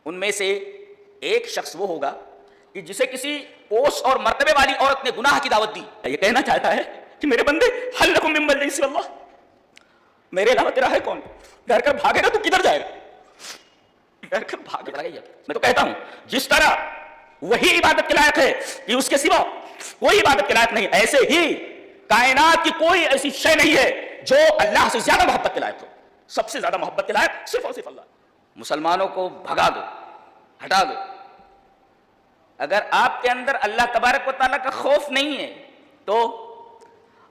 ان میں سے ایک شخص وہ ہوگا کہ جسے کسی پوسٹ اور مرتبے والی عورت نے گناہ کی دعوت دی. یہ کہنا چاہتا ہے کہ میرے بندے حل لکم من ملجأ سوی اللہ، میرے علاوہ تیرا ہے کون؟ ڈر کر بھاگے گا تو کدھر جائے گا؟ ڈر کر بھاگے گا. میں تو کہتا ہوں جس طرح وہی عبادت کے لائق ہے کہ اس کے سوا کوئی عبادت کے لائق نہیں، ایسے ہی کائنات کی کوئی ایسی شے نہیں ہے جو اللہ سے زیادہ محبت کے لائق ہو. سب سے زیادہ محبت کے لائق صرف اور صرف اللہ. مسلمانوں کو بھگا دو، ہٹا دو. اگر آپ کے اندر اللہ تبارک و تعالیٰ کا خوف نہیں ہے تو،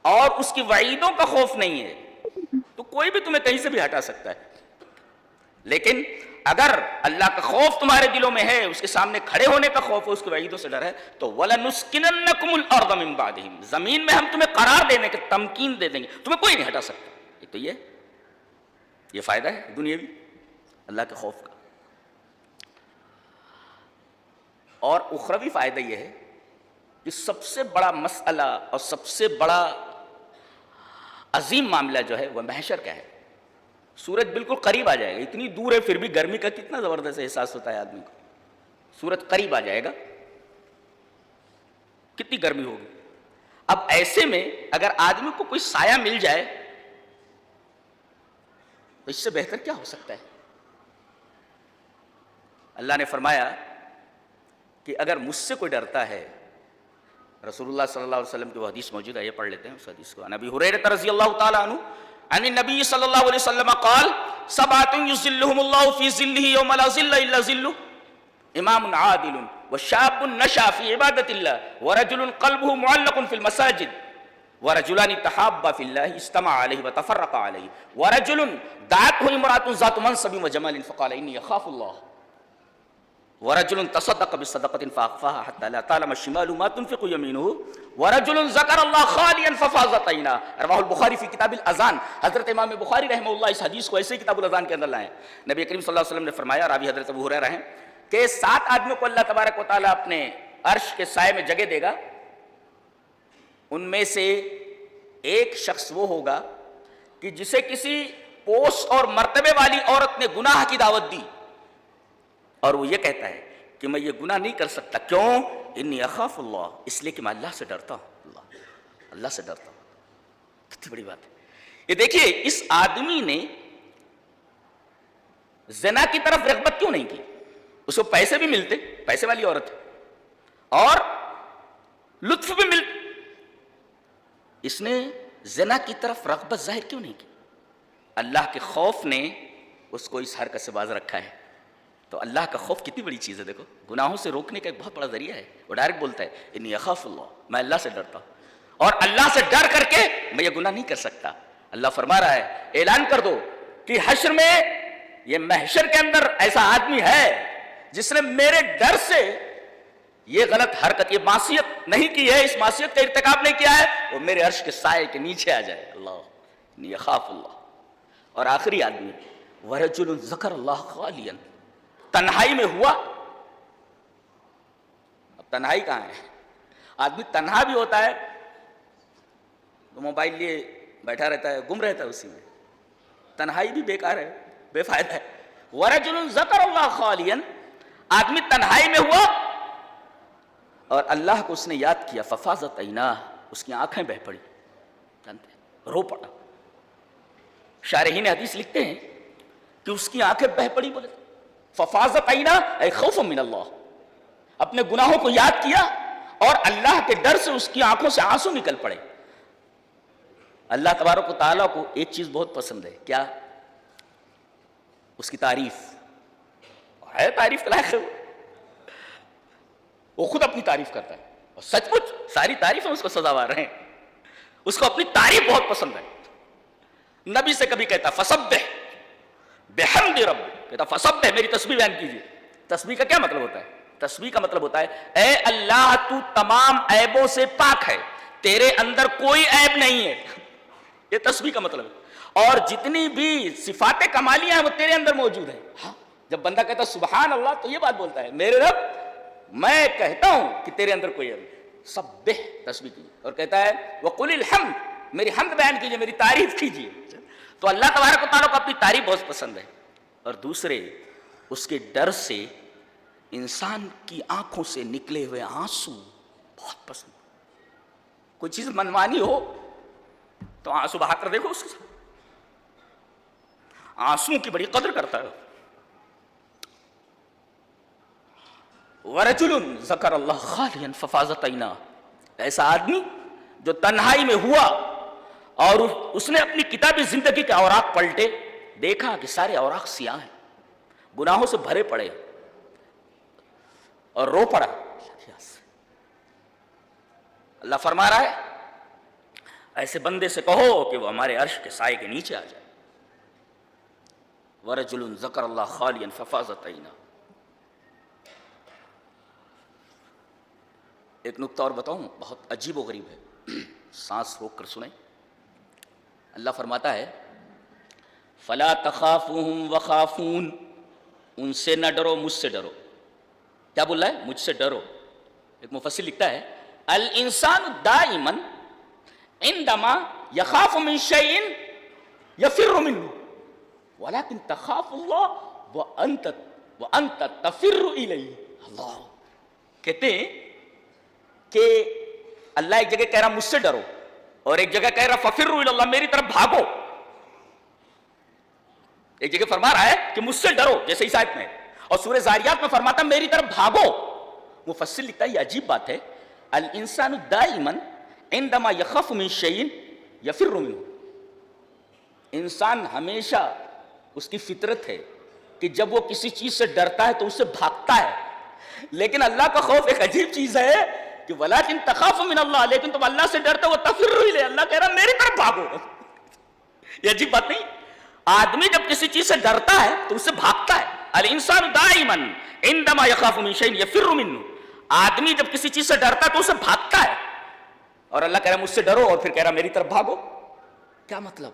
اور اس کی وعیدوں کا خوف نہیں ہے تو کوئی بھی تمہیں کہیں سے بھی ہٹا سکتا ہے. لیکن اگر اللہ کا خوف تمہارے دلوں میں ہے، اس کے سامنے کھڑے ہونے کا خوف ہے، اس کی وعیدوں سے ڈر ہے، تو وَلَنُسْكِنَنَّكُمُ الْأَرْضَ مِن بَعْدِهِمْ، زمین میں ہم تمہیں قرار دینے کے تمکین دے دیں گے، تمہیں کوئی نہیں ہٹا سکتا. تو یہ فائدہ ہے دنیاوی اللہ کے خوف کا. اور اخروی فائدہ یہ ہے کہ سب سے بڑا مسئلہ اور سب سے بڑا عظیم معاملہ جو ہے وہ محشر کا ہے. سورج بالکل قریب آ جائے گا، اتنی دور ہے پھر بھی گرمی کا کتنا زبردست احساس ہوتا ہے آدمی کو. سورج قریب آ جائے گا، کتنی گرمی ہوگی. اب ایسے میں اگر آدمی کو کوئی سایہ مل جائے تو اس سے بہتر کیا ہو سکتا ہے. اللہ نے فرمایا کہ اگر مجھ سے کوئی ڈرتا ہے، رسول اللہ صلی اللہ علیہ وسلم کی وہ حدیث موجود ہے، یہ پڑھ لیتے ہیں اس حدیث کو. عن ابی ہریرہ رضی اللہ تعالی عنہ عن النبی صلی اللہ علیہ وسلم قال سبعۃ یظلهم اللہ فی ظلہ یوم لا ظل الا ظلہ، امام عادل وشاب نشأ فی عبادۃ اللہ ورجل قلبه معلق فی المساجد ورجلان تحابا فی اللہ اجتمعا علیہ وتفرقا علیہ ورجل دعته امرأة ذات منصب وجمال فقال انی اخاف اللہ ورجل تصدق بصدقة فأخفاها حتى لا تعلم الشمال ما تنفق يمينه ورجل ذكر الله خاليا ففاضت عيناه. رواه البخاری فی کتاب الاذان. حضرت امام بخاری رحمہ اللہ اس حدیث کو ایسے ہی کتاب الاذان کے اندر لائے. نبی کریم صلی اللہ علیہ وسلم نے فرمایا، راوی حضرت ابو ہریرہ ہیں، کہ 7 آدمیوں کو اللہ تبارک و تعالیٰ اپنے عرش کے سائے میں جگہ دے گا. ان میں سے ایک شخص وہ ہوگا کہ جسے کسی پوسٹ اور مرتبے والی عورت نے گناہ کی دعوت دی اور وہ یہ کہتا ہے کہ میں یہ گناہ نہیں کر سکتا. کیوں؟ انی اخاف اللہ، اس لیے کہ میں اللہ سے ڈرتا ہوں. اللہ سے ڈرتا ہوں. کتنی بڑی بات ہے یہ. دیکھیے اس آدمی نے زنا کی طرف رغبت کیوں نہیں کی؟ اس کو پیسے بھی ملتے، پیسے والی عورت ہے، اور لطف بھی ملتے. اس نے زنا کی طرف رغبت ظاہر کیوں نہیں کی؟ اللہ کے خوف نے اس کو اس حرکت سے باز رکھا ہے. تو اللہ کا خوف کتنی بڑی چیز ہے. دیکھو گناہوں سے روکنے کا ایک بہت بڑا ذریعہ ہے. وہ ڈائریکٹ بولتا ہے انی اخاف اللہ، میں اللہ سے ڈرتا ہوں، اور اللہ سے ڈر کر کے میں یہ گناہ نہیں کر سکتا. اللہ فرما رہا ہے اعلان کر دو کہ حشر میں یہ محشر کے اندر ایسا آدمی ہے جس نے میرے ڈر سے یہ غلط حرکت، یہ معصیت نہیں کی ہے، اس معصیت کا ارتکاب نہیں کیا ہے، وہ میرے عرش کے سائے کے نیچے آ جائے. اللہ انی اخاف اللہ. اور آخری آدمی ورجل ذکر اللہ خالیا، تنہائی میں ہوا. اب تنہائی کہاں ہے؟ آدمی تنہا بھی ہوتا ہے تو موبائل لیے بیٹھا رہتا ہے، گم رہتا ہے اسی میں. تنہائی بھی بیکار ہے، بے فائدہ ہے. ورجل ذکر اللہ خالیا، آدمی تنہائی میں ہوا اور اللہ کو اس نے یاد کیا، ففاضت عیناہ، اس کی آنکھیں بہہ پڑی، جانتے ہیں رو پڑا. شارحین حدیث لکھتے ہیں کہ اس کی آنکھیں بہہ پڑی، بولے ففاضت عیناہ اے خوف من اللہ، اپنے گناہوں کو یاد کیا اور اللہ کے ڈر سے اس کی آنکھوں سے آنسو نکل پڑے. اللہ تبارک و تعالیٰ کو ایک چیز بہت پسند ہے، کیا؟ اس کی تعریف. ہے تعریف کے لائق ہے، وہ خود اپنی تعریف کرتا ہے اور سچ مچ ساری تعریفیں اس کو سزاوار ہیں. اس کو اپنی تعریف بہت پسند ہے. نبی سے کبھی کہتا فسبح بحمد ربک، کہتا فسبح، میری تسبیح بیان کیجیے. تسبیح کا کیا مطلب ہوتا ہے؟ تسبیح کا مطلب ہوتا ہے اے اللہ تو تمام عیبوں سے پاک ہے، تیرے اندر کوئی عیب نہیں ہے. یہ تسبیح کا مطلب ہے. اور جتنی بھی صفات کمالیاں ہیں وہ تیرے اندر موجود ہیں. ہاں جب بندہ کہتا سبحان اللہ تو یہ بات بولتا ہے میرے رب میں کہتا ہوں کہ تیرے اندر کوئی عیب. سبح تسبیح کیجیے. اور کہتا ہے وقل الحمد، میری حمد بیان کیجیے، میری تعریف کیجیے. تو اللہ تبارک و تعالیٰ کو اپنی تعریف بہت پسند ہے. اور دوسرے اس کے ڈر سے انسان کی آنکھوں سے نکلے ہوئے آنسو بہت پسند. کوئی چیز منمانی ہو تو آنسو بہا کر دیکھو اس کے ساتھ. آنسو کی بڑی قدر کرتا ہے. وَرَجُلٌ ذَكَرَ اللَّهَ خَالِيًا فَفَاضَتْ عَيْنَاهُ، ایسا آدمی جو تنہائی میں ہوا اور اس نے اپنی کتاب زندگی کے اوراق پلٹے، دیکھا کہ سارے اوراق سیاہ ہیں، گناہوں سے بھرے پڑے، اور رو پڑا. اللہ فرما رہا ہے ایسے بندے سے کہو کہ وہ ہمارے عرش کے سائے کے نیچے آ جائے. وَرَجُلٌ ذَكَرَ اللَّهَ خَالِيًا فَفَاضَتْ عَيْنَاهُ. ایک نکتہ اور بتاؤں، بہت عجیب و غریب ہے، سانس روک کر سنیں. اللہ فرماتا ہے فَلَا تَخَافُوهُمْ وَخَافُونَ، ان سے نہ ڈرو، مجھ سے ڈرو. کیا بول رہا ہے؟ مجھ سے ڈرو. ایک مفسر لکھتا ہے الانسان دائما عندما يخاف من شيء يفر منه ولكن تخاف الله وانت تفر اليه. اللہ کہتے ہیں کہ اللہ ایک جگہ کہہ رہا مجھ سے ڈرو اور ایک جگہ کہہ رہا ففروا الی اللہ، میری طرف بھاگو. ایک جگہ فرما رہا ہے کہ مجھ سے ڈرو جیسے اس آیت میں، اور سورہ زاریات میں فرماتا میری طرف بھاگو. مفسر لکھتا ہے یہ عجیب بات ہے، الانسان دائما عندما یخاف من شیء یفر منه. انسان ہمیشہ اس کی فطرت ہے کہ جب وہ کسی چیز سے ڈرتا ہے تو اس سے بھاگتا ہے. لیکن اللہ کا خوف ایک عجیب چیز ہے کہ ولیکن تخاف من اللہ، لیکن تم اللہ سے ڈرتے ہو تفر الیہ، اللہ کہہ رہا میری طرف بھاگو. یہ عجیب بات نہیں؟ آدمی جب کسی چیز سے ڈرتا ہے تو اس سے بھاگتا ہے. الانسان دائما عندما یخاف من شیء یفر منه، آدمی جب کسی چیز سے ڈرتا ہے تو اسے بھاگتا ہے. اور اللہ کہہ رہا مجھ سے ڈرو اور پھر کہہ رہا میری طرف بھاگو. کیا مطلب؟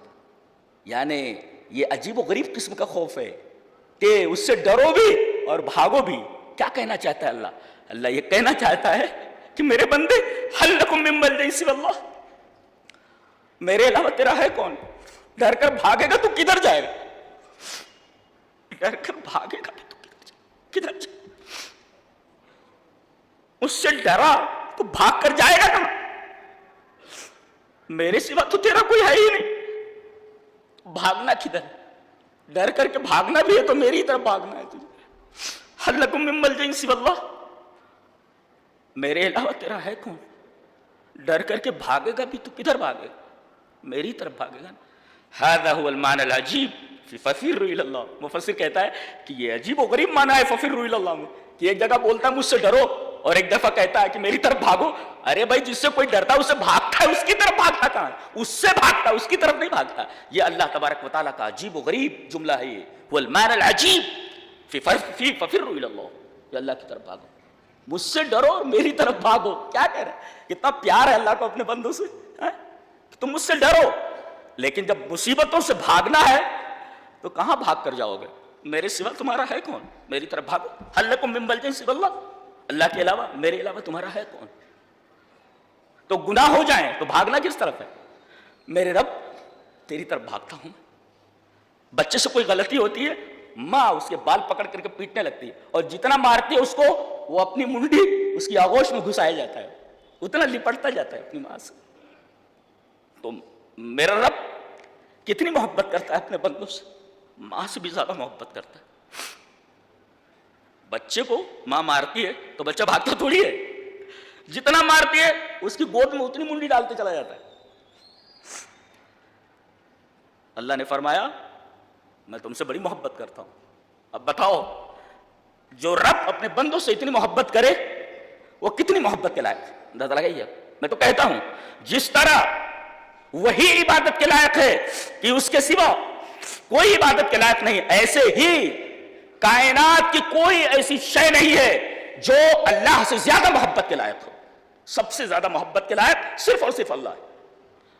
یعنی یہ عجیب و غریب قسم کا خوف ہے کہ اس سے ڈرو بھی اور بھاگو بھی. کیا کہنا چاہتا ہے اللہ؟ اللہ یہ کہنا چاہتا ہے کہ میرے بندے هل لکم من ملجأ سوی اللہ، میرے علاوہ تیرا ہے کون؟ ڈر کر بھاگے گا تو کدھر جائے گا؟ ڈر کر بھاگے گا تو کدھر جائے گا؟ اس سے ڈرا تو بھاگ کر جائے گا کہاں؟ میرے سوا تو تیرا کوئی ہے ہی نہیں، بھاگنا کدھر؟ ڈر کر کے بھاگنا بھی ہے تو میری طرف بھاگنا ہے تجھے. هل لکم من ملجأ سوی اللہ، میرے علاوہ تیرا ہے کون؟ ڈر کر کے بھاگے گا بھی تو کدھر بھاگے گا؟ میری طرف بھاگے گا. هذا هو المعنى العجیب فی ففروا الی اللہ. مفسر کہتا ہے کہ یہ عجیب و غریب معنی ہے ففروا الی اللہ میں، کہ ایک جگہ بولتا ہے مجھ سے ڈرو اور ایک دفعہ کہتا ہے کہ میری طرف بھاگو. ارے بھائی جس سے کوئی ڈرتا ہے اس سے بھاگتا ہے، اس کی طرف بھاگتا کہاں ہے؟ اس سے بھاگتا ہے، اس کی طرف نہیں بھاگتا. یہ اللہ تبارک و تعالیٰ کا عجیب و غریب جملہ ہے. یہ هو المعنى العجیب فی ففروا الی اللہ، یہ اللہ کی طرف بھاگو، مجھ سے ڈرو اور میری طرف بھاگو. کیا کہہ رہے ہیں؟ کتنا پیار ہے اللہ کو اپنے بندوں سے. تم مجھ سے ڈرو، لیکن جب مصیبتوں سے بھاگنا ہے تو کہاں بھاگ کر جاؤ گے؟ میرے سوا تمہارا ہے کون؟ میری طرف بھاگو. هل لکم من ملجأ سوی اللہ، اللہ کے علاوہ میرے علاوہ تمہارا ہے کون؟ تو گناہ ہو جائیں تو بھاگنا کس طرف ہے؟ میرے رب تیری طرف بھاگتا ہوں. بچے سے کوئی غلطی ہوتی ہے، ماں اس کے بال پکڑ کر کے پیٹنے لگتی ہے، اور جتنا مارتی ہے اس کو وہ اپنی منڈی اس کی آغوش میں گھسایا جاتا ہے، اتنا لپٹتا جاتا ہے اپنی ماں سے. تو میرا رب کتنی محبت کرتا ہے اپنے بندوں سے، ماں سے بھی زیادہ محبت کرتا ہے. بچے کو ماں مارتی ہے تو بچہ بھاگتا تھوڑی ہے، جتنا مارتی ہے اس کی گود میں اتنی منڈی ڈالتے چلا جاتا ہے. اللہ نے فرمایا میں تم سے بڑی محبت کرتا ہوں. اب بتاؤ جو رب اپنے بندوں سے اتنی محبت کرے وہ کتنی محبت کے لائق ہے؟ اندازہ لگائیے. میں تو کہتا ہوں جس طرح وہی عبادت کے لائق ہے کہ اس کے سوا کوئی عبادت کے لائق نہیں، ایسے ہی کائنات کی کوئی ایسی شے نہیں ہے جو اللہ سے زیادہ محبت کے لائق ہو. سب سے زیادہ محبت کے لائق صرف اور صرف اللہ ہے.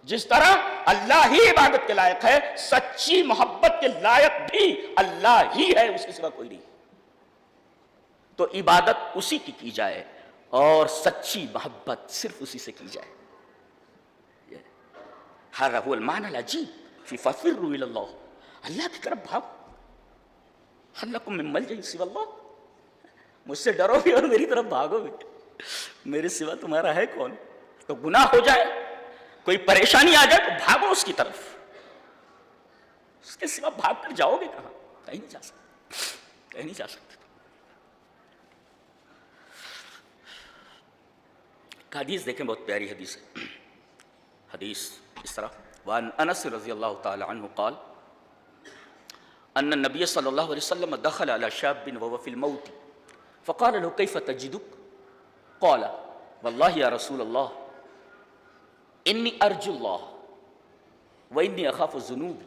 جس طرح اللہ ہی عبادت کے لائق ہے، سچی محبت کے لائق بھی اللہ ہی ہے، اس کے سوا کوئی نہیں. تو عبادت اسی کی جائے اور سچی محبت صرف اسی سے کی جائے. هذا هو المعنى العجیب فی ففروا الی اللہ، اللہ کی طرف بھاگو. هل لکم من ملجأ سوی اللہ، مجھ سے ڈرو بھی اور میری طرف بھاگو بھی. میرے سوا تمہارا ہے کون؟ تو گناہ ہو جائے، کوئی پریشانی آ جائے تو بھاگو اس کی طرف، اس کے سوا بھاگ کر جاؤ گے کہاں؟ کہیں نہیں جا سکتے، کہیں نہیں جا سکتے. حدیث دیکھیں، بہت پیاری حدیث ہے. حدیث اس طرح: وعن انس رضی اللہ تعالی عنہ قال ان النبی صلی اللہ علیہ وسلم دخل على شاب وهو في الموت فقال له كيف تجدك؟ قال والله يا رسول الله اني ارجو الله واني اخاف الذنوب.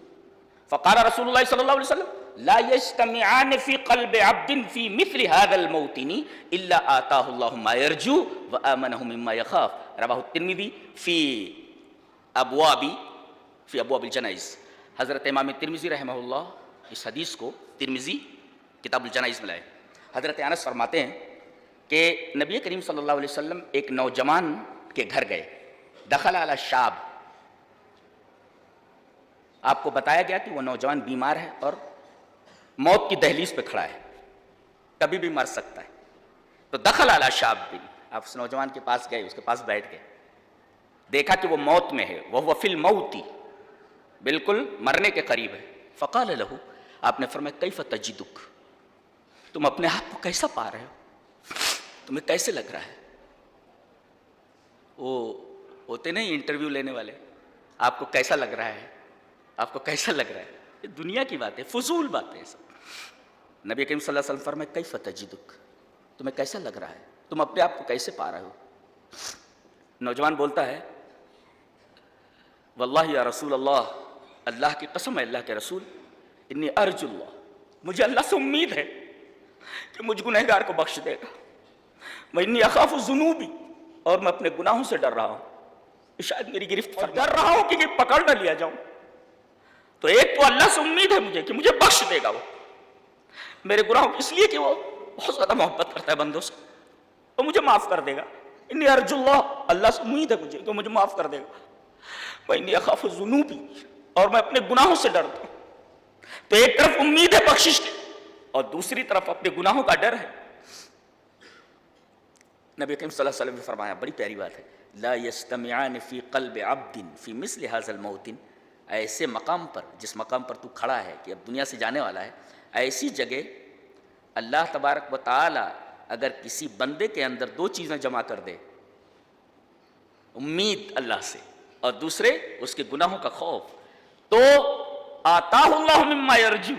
فقال رسول الله صلى الله عليه وسلم لا يجتمعان في قلب عبد في مثل هذا الموطن الا آتاه الله ما يرجو وآمنه مما يخاف. رواه الترمذي في ابواب الجنائز. حضرت امام ترمذی رحمہ اللہ اس حدیث کو ترمذی کتاب الجنائز میں لائے. حضرت انس فرماتے ہیں کہ نبی کریم صلی اللہ علیہ وسلم ایک نوجوان کے گھر گئے. دخل علی شاب، آپ کو بتایا گیا کہ وہ نوجوان بیمار ہے اور موت کی دہلیز پہ کھڑا ہے، کبھی بھی مر سکتا ہے. تو دخل علی شاب، آپ اس نوجوان کے پاس گئے، اس کے پاس بیٹھ گئے، دیکھا کہ وہ موت میں ہے، وہ فی الموت، بالکل مرنے کے قریب ہے. فقال له، آپ نے فرمایا کیف تجدک، تم اپنے آپ کو کیسا پا رہے ہو، تمہیں کیسے لگ رہا ہے؟ وہ ہوتے نہیں انٹرویو لینے والے، آپ کو کیسا لگ رہا ہے، آپ کو کیسا لگ رہا ہے؟ یہ دنیا کی باتیں، فضول باتیں سب. نبی کریم صلی اللہ علیہ وسلم فرمایا کیف تجدک، تمہیں کیسا لگ رہا ہے، تم اپنے آپ کو کیسے پا رہے ہو؟ نوجوان بولتا ہے واللہ یا رسول اللہ، اللہ کی قسم ہے اللہ کے رسول، انی ارجو اللہ، مجھے اللہ سے امید ہے کہ مجھ گنہگار کو بخش دے گا. وانی اخاف الذنوب، اور میں اپنے گناہوں سے ڈر رہا ہوں، شاید میری گرفت اور ڈر رہا ہوں کہ پکڑ نہ لیا جاؤں. تو ایک تو اللہ سے امید ہے مجھے کہ مجھے بخش دے گا وہ میرے گناہوں، اس لیے کہ وہ بہت زیادہ محبت کرتا ہے بندوں سے، تو مجھے معاف کر دے گا. انی ارجو اللہ، اللہ سے امید ہے مجھے کہ مجھے معاف کر دے گا. وانی اخاف الذنوب، اور میں اپنے گناہوں سے ڈرتا ہوں. تو ایک طرف امید ہے بخشش کی اور دوسری طرف اپنے گناہوں کا ڈر ہے. نبی کریم صلی اللہ علیہ وسلم نے فرمایا، بڑی پیاری بات ہے، لا یجتمعان فی قلب عبد فی مثل هذا الموطن، ایسے مقام پر، جس مقام پر تو کھڑا ہے کہ اب دنیا سے جانے والا ہے، ایسی جگہ اللہ تبارک و تعالی اگر کسی بندے کے اندر دو چیزیں جمع کر دے، امید اللہ سے اور دوسرے اس کے گناہوں کا خوف، تو آتاہ اللہ مما یرجو،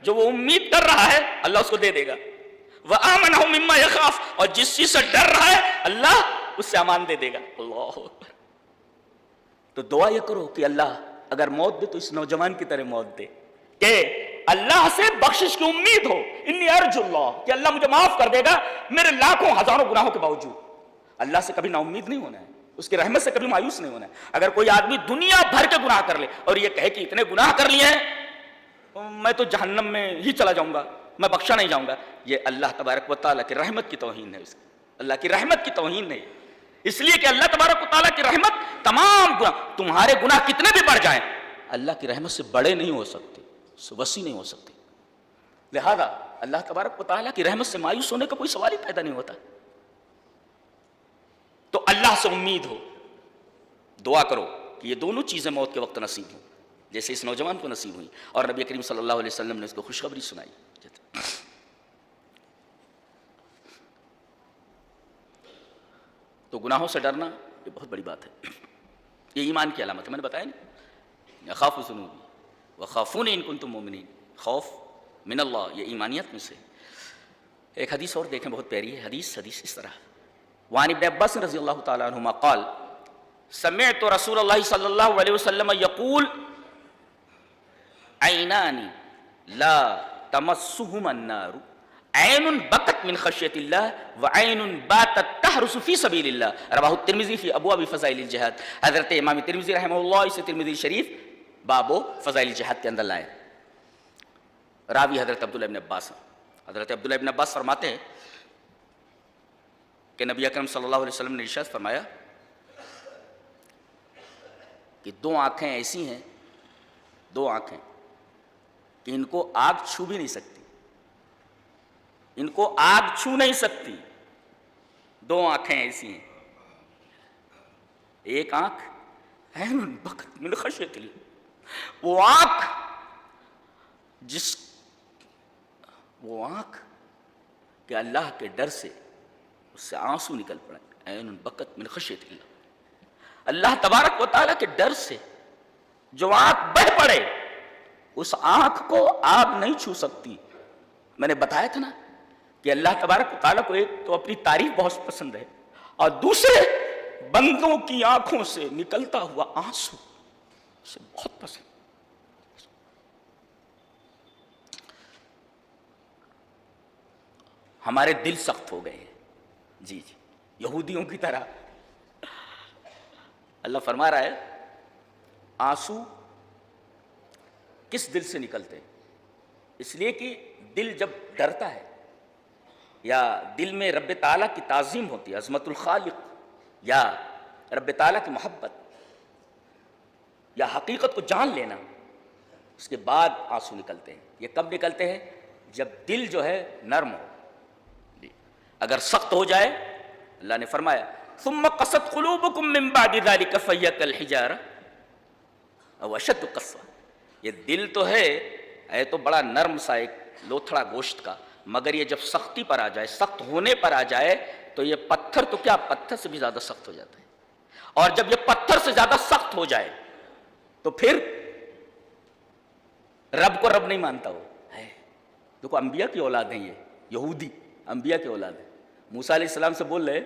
جو وہ امید کر رہا ہے اللہ اس کو دے دے گا. وآمنہ مما یخاف، اور جس چیز سے ڈر رہا ہے اللہ اس سے امان دے دے گا. اللہ اکبر. تو دعا یہ کرو کہ اللہ اگر موت دے تو اس نوجوان کی طرح موت دے، کہ اللہ سے بخشش کی امید ہو. انی ارجو اللہ، کہ اللہ مجھے معاف کر دے گا میرے لاکھوں ہزاروں گناہوں کے باوجود. اللہ سے کبھی نا امید نہیں ہونا ہے، اس کی رحمت سے کبھی مایوس نہیں ہونا ہے. اگر کوئی آدمی دنیا بھر کے گناہ کر لے اور یہ کہے کہ اتنے گناہ کر لیے ہیں میں تو جہنم میں ہی چلا جاؤں گا، میں بخشا نہیں جاؤں گا، یہ اللہ تبارک و تعالیٰ کی رحمت کی توہین ہے. اس کی اللہ کی رحمت کی توہین ہے، اس لیے کہ اللہ تبارک و تعالیٰ کی رحمت تمام گناہ، تمہارے گناہ کتنے بھی بڑھ جائیں اللہ کی رحمت سے بڑے نہیں ہو سکتے، وسیع نہیں ہو سکتے. لہذا اللہ تبارک و تعالیٰ کی رحمت سے مایوس ہونے کا کوئی سوال ہی پیدا نہیں ہوتا. تو اللہ سے امید ہو، دعا کرو کہ یہ دونوں چیزیں موت کے وقت نصیب ہوں، جیسے اس نوجوان کو نصیب ہوئی اور نبی کریم صلی اللہ علیہ وسلم نے اس کو خوشخبری سنائی. تو گناہوں سے ڈرنا یہ بہت بڑی بات ہے، یہ ایمان کی علامت ہے. میں نے بتایا نہیں، اخاف ذنوبی وخافونی ان کنتم مؤمنین، خوف من اللہ یہ ایمانیت میں سے. ایک حدیث اور دیکھیں، بہت پیاری ہے حدیث اس طرح: وعن ابن عباس رضی اللہ تعالی عنہما قال سمعت رسول اللہ صلی اللہ علیہ وسلم یقول عینان لا تمسہما النار، عین بکت من خشیت اللہ وعین باتت تحرس فی سبیل اللہ. رواہ الترمذی فی ابواب فضائل الجہاد. حضرت امام ترمذی رحمہ اللہ اسے ترمذی شریف بابو فضائل الجہاد کے اندر لائے. راوی حضرت عبداللہ ابن عباس. حضرت عبداللہ ابن عباس فرماتے ہیں کہ نبی اکرم صلی اللہ علیہ وسلم نے ارشاد فرمایا کہ دو آنکھیں ایسی ہیں، دو آنکھیں کہ ان کو آگ چھو بھی نہیں سکتی، ان کو آگ چھو نہیں سکتی. دو آنکھیں ایسی ہیں, ایک آنکھ عین بکت من خشیت اللہ, وہ آنکھ کہ اللہ کے ڈر سے اس سے آنسو نکل پڑے, عین بکت من خشیت اللہ. اللہ تبارک و تعالیٰ کے ڈر سے جو آنکھ بہہ پڑے, اس آنکھ کو آگ نہیں چھو سکتی. میں نے بتایا تھا نا کہ اللہ تبارک و تعالیٰ کو ایک تو اپنی تعریف بہت پسند ہے, اور دوسرے بندوں کی آنکھوں سے نکلتا ہوا آنسو اسے بہت پسند. ہمارے دل سخت ہو گئے ہیں جی یہودیوں کی طرح. اللہ فرما رہا ہے آنسو کس دل سے نکلتے ہیں؟ اس لیے کہ دل جب ڈرتا ہے یا دل میں رب تعالیٰ کی تعظیم ہوتی ہے, عظمت الخالق یا رب تعالیٰ کی محبت یا حقیقت کو جان لینا, اس کے بعد آنسو نکلتے ہیں. یہ کب نکلتے ہیں؟ جب دل جو ہے نرم ہو. اگر سخت ہو جائے, اللہ نے فرمایا ثم قست قلوبکم من بعد ذلک فہی کالحجارہ او اشد قسوہ. یہ دل تو ہے تو بڑا نرم سا ایک لوتھڑا گوشت کا, مگر یہ جب سختی پر آ جائے, سخت ہونے پر آ جائے, تو یہ پتھر تو کیا پتھر سے بھی زیادہ سخت ہو جاتا ہے. اور جب یہ پتھر سے زیادہ سخت ہو جائے تو پھر رب کو رب نہیں مانتا وہ ہے. دیکھو انبیاء کی اولاد ہیں, یہ یہودی انبیاء کی اولاد ہیں. موسیٰ علیہ السلام سے بول رہے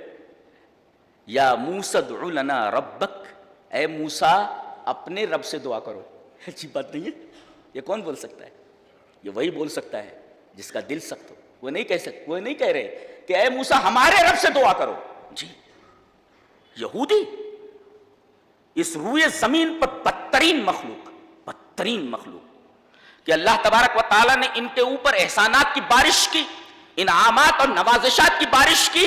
یا موسیٰ ادع لنا ربک, اے موسیٰ اپنے رب سے دعا کرو. اچھی بات نہیں ہے, یہ کون بول سکتا ہے؟ یہ وہی بول سکتا ہے جس کا دل سخت ہو. وہ نہیں کہہ رہے کہ اے موسیٰ ہمارے رب سے دعا کرو. جی یہودی اس روئے زمین پر بدترین مخلوق کہ اللہ تبارک و تعالیٰ نے ان کے اوپر احسانات کی بارش کی, انعامات اور نوازشات کی بارش کی,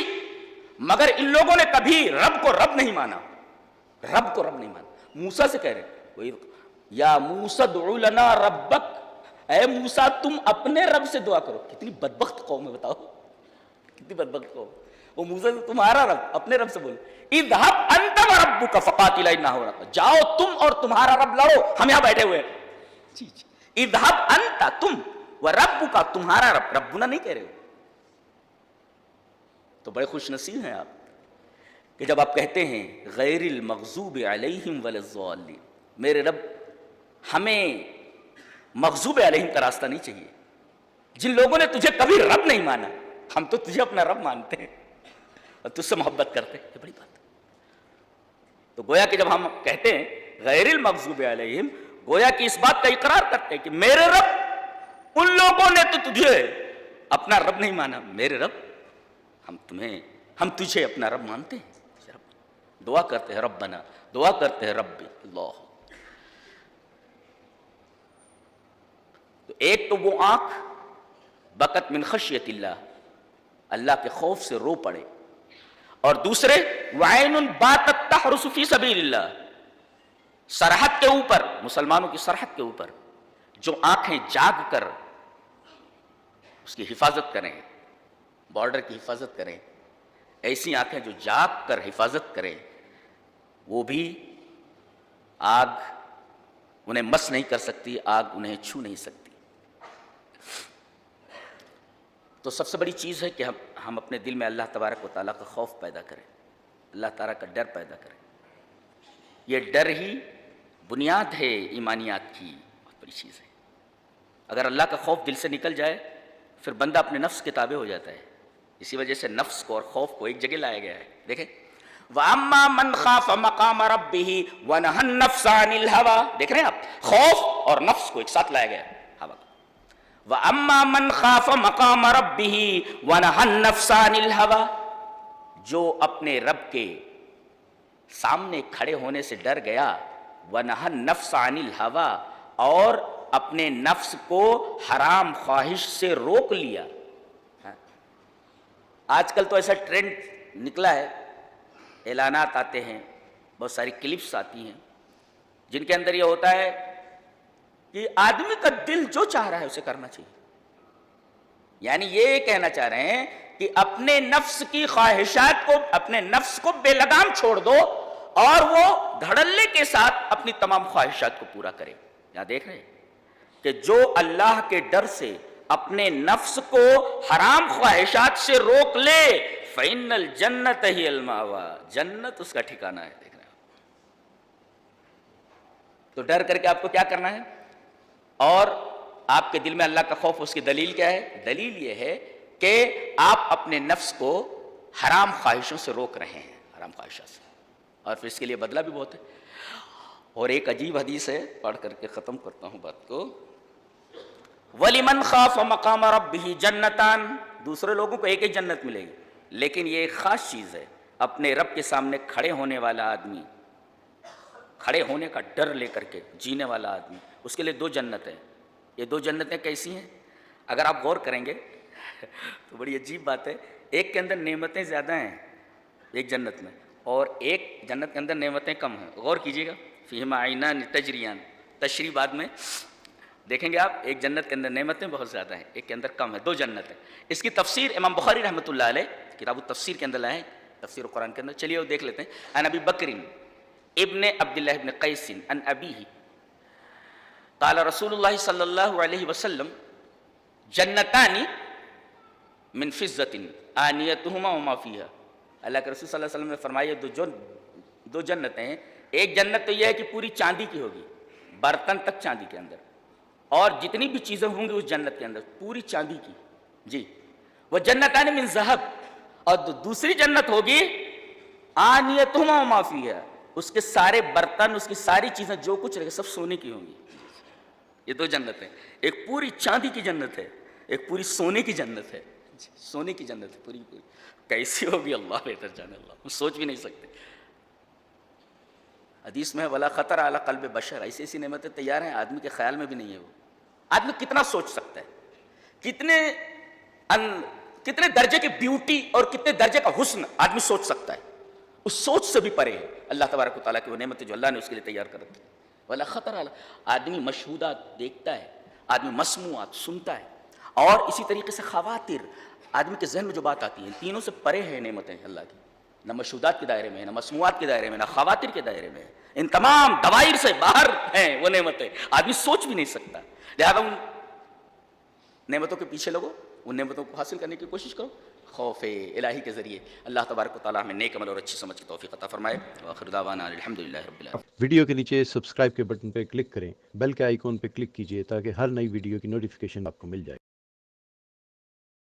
مگر ان لوگوں نے کبھی رب کو رب نہیں مانا. موسیٰ سے کہہ رہے یا موسیٰ ادع لنا ربک, اے موسیٰ تم اپنے رب سے دعا کرو. کتنی بدبخت قوم ہے, بتاؤ کتنی بدبخت قوم. وہ موسیٰ تمہارا رب, اپنے رب سے بولو اذهب انت وربک فقاتلا انہا ہو رہا, جاؤ تم اور تمہارا رب لڑو, ہم یہاں بیٹھے ہوئے ہیں. اذهب انت تم وربک تمہارا رب, ربنا نہیں کہہ رہے ہو. تو بڑے خوش نصیب ہیں آپ کہ جب آپ کہتے ہیں غیر المغضوب علیہم ولا الضالین, میرے رب ہمیں مغضوب علیہم کا راستہ نہیں چاہیے. جن لوگوں نے تجھے کبھی رب نہیں مانا, ہم تو تجھے اپنا رب مانتے ہیں اور تجھ سے محبت کرتے ہیں. یہ بڑی بات ہے. تو گویا کہ جب ہم کہتے ہیں غیر المغضوب علیہم, گویا کہ اس بات کا اقرار کرتے ہیں کہ میرے رب ان لوگوں نے تو تجھے اپنا رب نہیں مانا, میرے رب ہم تجھے اپنا رب مانتے ہیں. دعا کرتے ہیں ربنا, دعا کرتے ہیں ربی اللہ. تو ایک تو وہ آنکھ بکت من خشیت اللہ, اللہ کے خوف سے رو پڑے, اور دوسرے وعین باتت تحرس فی سبیل اللہ, سرحد کے اوپر, مسلمانوں کی سرحد کے اوپر جو آنکھیں جاگ کر اس کی حفاظت کریں, بارڈر کی حفاظت کریں, ایسی آنکھیں جو جاگ کر حفاظت کریں, وہ بھی آگ انہیں مس نہیں کر سکتی, آگ انہیں چھو نہیں سکتی. تو سب سے بڑی چیز ہے کہ ہم اپنے دل میں اللہ تبارک و تعالیٰ کا خوف پیدا کریں, اللہ تعالیٰ کا ڈر پیدا کریں. یہ ڈر ہی بنیاد ہے ایمانیات کی, بہت بڑی چیز ہے. اگر اللہ کا خوف دل سے نکل جائے پھر بندہ اپنے نفس کے تابع ہو جاتا ہے. اسی وجہ سے نفس کو اور خوف کو ایک جگہ لایا گیا ہے. دیکھیں وَأَمَّا مَنْ خَافَ مَقَامَ رَبِّهِ وَنَهَى النَّفْسَ عَنِ الْهَوَىٰ, دیکھ رہے ہیں آپ, خوف اور نفس کو ایک ساتھ لایا گیا ہے. وَأَمَّا مَنْ خَافَ مَقَامَ رَبِّهِ وَنَهَى النَّفْسَ عَنِ الْهَوَىٰ, جو اپنے رب کے سامنے کھڑے ہونے سے ڈر گیا, وَنَهَى النَّفْسَ عَنِ الْهَوَىٰ, اور اپنے نفس کو حرام خواہش سے روک لیا. آج کل تو ایسا ٹرینڈ نکلا ہے, اعلانات آتے ہیں, بہت ساری کلپس آتی ہیں جن کے اندر یہ ہوتا ہے کہ آدمی کا دل جو چاہ رہا ہے اسے کرنا چاہیے. یعنی یہ کہنا چاہ رہے ہیں کہ اپنے نفس کی خواہشات کو، اپنے نفس کو بے لگام چھوڑ دو اور وہ دھڑلے کے ساتھ اپنی تمام خواہشات کو پورا کرے. یہاں دیکھ رہے ہیں کہ جو اللہ کے ڈر سے اپنے نفس کو حرام خواہشات سے روک لے فَإِنَّ الْجَنَّةَ هِيَ الْمَأْوَىٰ، جنت اس کا ٹھکانہ ہے. دیکھ رہے ہیں تو ڈر کر کے آپ کو کیا کرنا ہے؟ اور آپ کے دل میں اللہ کا خوف، اس کی دلیل کیا ہے؟ دلیل یہ ہے کہ آپ اپنے نفس کو حرام خواہشوں سے روک رہے ہیں، حرام خواہشات سے، اور پھر اس کے لیے بدلہ بھی بہت ہے. اور ایک عجیب حدیث ہے، پڑھ کر کے ختم کرتا ہوں بات کو. وَلِمَنْ خَافَ مَقَامَ رَبِّهِ جَنَّتَانِ، دوسرے لوگوں کو ایک ایک جنت ملے گی، لیکن یہ ایک خاص چیز ہے، اپنے رب کے سامنے کھڑے ہونے والا آدمی، کھڑے ہونے کا ڈر لے کر کے جینے والا آدمی، اس کے لیے 2 جنت ہیں. یہ 2 جنتیں کیسی ہیں؟ اگر آپ غور کریں گے تو بڑی عجیب بات ہے. ایک کے اندر نعمتیں زیادہ ہیں ایک جنت میں، اور ایک جنت کے اندر نعمتیں کم ہیں. غور کیجیے گا. فیہما عینان تجریان، تشریح بعد میں دیکھیں گے آپ. ایک جنت کے اندر نعمتیں بہت زیادہ ہیں، ایک کے اندر کم ہے. 2 جنت ہیں. اس کی تفسیر امام بخاری رحمۃ اللہ علیہ کتاب التفسیر کے اندر لائے، تفسیر قرآن کے اندر. چلیے وہ دیکھ لیتے ہیں. عن ابی بکر ابن عبداللہ ابن قیس عن ابیہ قال رسول اللہ صلی اللہ علیہ وسلم جنتان من فضۃ آنیتہما وما فیہا. اللہ کے رسول صلی اللہ علیہ وسلم نے فرمایا 2 جنتیں ہیں. ایک جنت تو یہ ہے کہ پوری چاندی کی ہوگی، برتن تک چاندی کے اندر، اور جتنی بھی چیزیں ہوں گی اس جنت کے اندر پوری چاندی کی. جی وہ جنتان من ذہب، اور دوسری جنت ہوگی آنیتہما وما فیہا، اس کے سارے برتن، اس کی ساری چیزیں جو کچھ رہے سب سونے کی ہوں گی. یہ 2 جنت ہیں. ایک پوری چاندی کی جنت ہے، ایک پوری سونے کی جنت ہے. سونے کی جنت ہے پوری پوری. کیسی ہوگی اللہ بہتر جانے. اللہ ہم سوچ بھی نہیں سکتے. حدیث میں ولا خطر علی قلب بشر، ایسی ایسی نعمتیں تیار ہیں آدمی کے خیال میں بھی نہیں ہے. وہ آدمی کتنا سوچ سکتا ہے، کتنے درجے کی بیوٹی اور کتنے درجے کا حسن آدمی سوچ سکتا ہے. اس سوچ سے بھی پرے ہے اللہ تبارک و تعالیٰ کی وہ نعمتیں جو اللہ نے اس کے لیے تیار کر رکھی. ولا خطر علی، آدمی مشہودات دیکھتا ہے، آدمی مسموعات سنتا ہے، اور اسی طریقے سے خواتر، آدمی کے ذہن میں جو بات آتی ہے، تینوں سے پرے ہے نعمتیں اللہ کی. نہ مشہودات کے دائرے میں ہے، نہ مسموعات کے دائرے میں، نہ خواتر کے دائرے میں ہے. ان تمام دوائر سے باہر ہیں وہ نعمتیں، آدمی سوچ بھی نہیں سکتا. لہذا ان نعمتوں کے پیچھے لگو، ان نعمتوں کو حاصل کرنے کی کوشش کرو خوف الہی کے ذریعے. اللہ تبارک و تعالیٰ ہمیں نیک عمل اور اچھی سمجھ کی توفیق عطا فرمائے. وآخر دعوانا الحمدللہ رب العالمین. ویڈیو کے نیچے سبسکرائب کے بٹن پہ کلک کریں، بیل کے آئیکن پہ کلک کیجئے تاکہ ہر نئی ویڈیو کی نوٹیفیکیشن آپ کو مل جائے.